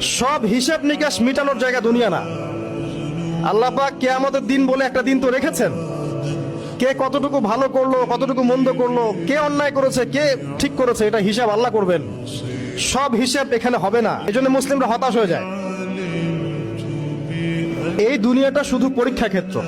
সব হিসাব নিকাশ মিটানোর জায়গা দুনিয়া না। আল্লাহ পাক কিয়ামতের দিন বলে একটা দিন তো রেখেছেন। কে কতটুকু ভালো করলো, কতটুকু মন্দ করলো, কে অন্যায় করেছে, কে ঠিক করেছে, এটা হিসাব আল্লাহ করবেন। সব হিসাব এখানে হবে না। এজন্য মুসলিমরা হতাশ হয়ে যায়। এই দুনিয়াটা শুধু পরীক্ষা ক্ষেত্র।